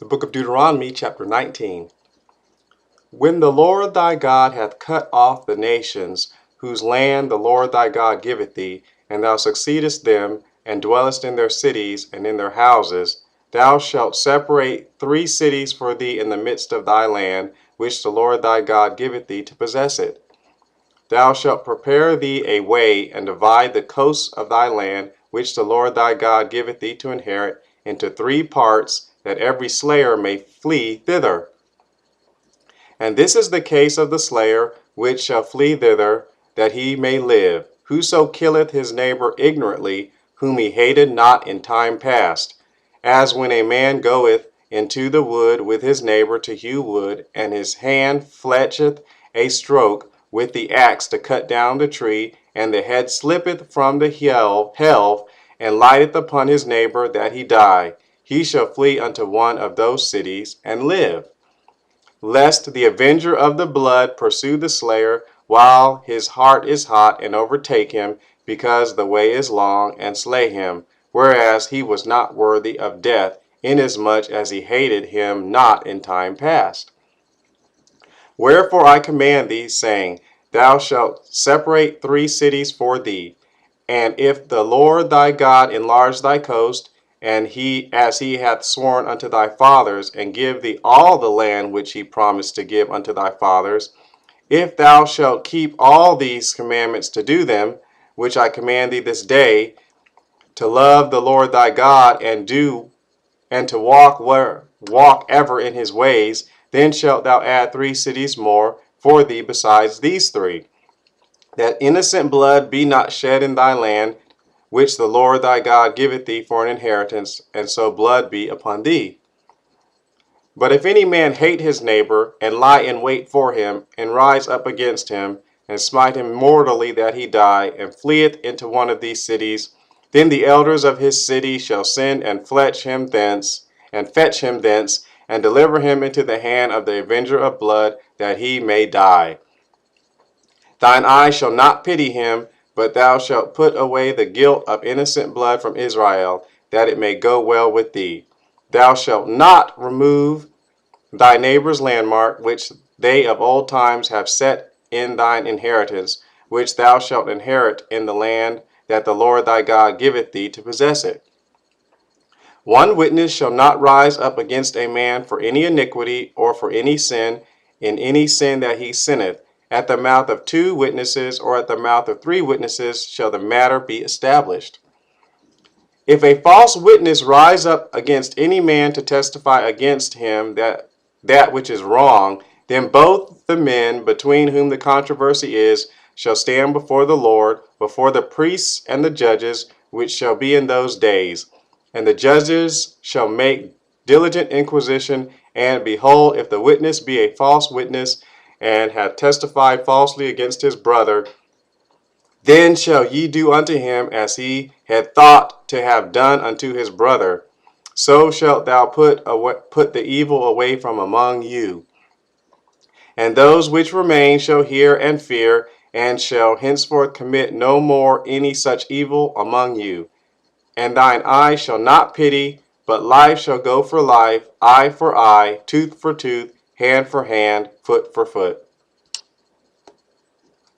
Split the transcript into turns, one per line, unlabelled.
The book of Deuteronomy, chapter 19. When the Lord thy God hath cut off the nations, whose land the Lord thy God giveth thee, and thou succeedest them, and dwellest in their cities and in their houses, thou shalt separate 3 cities for thee in the midst of thy land, which the Lord thy God giveth thee to possess it. Thou shalt prepare thee a way, and divide the coasts of thy land, which the Lord thy God giveth thee to inherit, into 3 parts, that every slayer may flee thither. And this is the case of the slayer, which shall flee thither, that he may live, whoso killeth his neighbor ignorantly, whom he hated not in time past, as when a man goeth into the wood with his neighbor to hew wood, and his hand fletcheth a stroke with the axe to cut down the tree, and the head slippeth from the helve, and lighteth upon his neighbor that he die. He shall flee unto one of those cities and live, lest the avenger of the blood pursue the slayer while his heart is hot, and overtake him, because the way is long, and slay him, whereas he was not worthy of death, inasmuch as he hated him not in time past. Wherefore I command thee, saying, Thou shalt separate 3 cities for thee. And if the Lord thy God enlarge thy coast, and as he hath sworn unto thy fathers, and give thee all the land which he promised to give unto thy fathers, if thou shalt keep all these commandments to do them, which I command thee this day, to love the Lord thy God, and to walk ever in his ways, then shalt thou add 3 cities more for thee besides these 3, that innocent blood be not shed in thy land, which the Lord thy God giveth thee for an inheritance, and so blood be upon thee. But if any man hate his neighbor, and lie in wait for him, and rise up against him, and smite him mortally that he die, and fleeth into one of these cities, then the elders of his city shall send and fetch him thence, and deliver him into the hand of the avenger of blood, that he may die. Thine eye shall not pity him, but thou shalt put away the guilt of innocent blood from Israel, that it may go well with thee. Thou shalt not remove thy neighbor's landmark, which they of old times have set in thine inheritance, which thou shalt inherit in the land that the Lord thy God giveth thee to possess it. One witness shall not rise up against a man for any iniquity, or for any sin, in any sin that he sinneth. At the mouth of 2 witnesses, or at the mouth of 3 witnesses, shall the matter be established. If a false witness rise up against any man to testify against him that which is wrong, then both the men between whom the controversy is shall stand before the Lord, before the priests and the judges, which shall be in those days. And the judges shall make diligent inquisition, and behold, if the witness be a false witness, and hath testified falsely against his brother, then shall ye do unto him as he had thought to have done unto his brother. So shalt thou put the evil away from among you. And those which remain shall hear and fear, and shall henceforth commit no more any such evil among you. And thine eye shall not pity, but life shall go for life, eye for eye, tooth for tooth, hand for hand, foot for foot.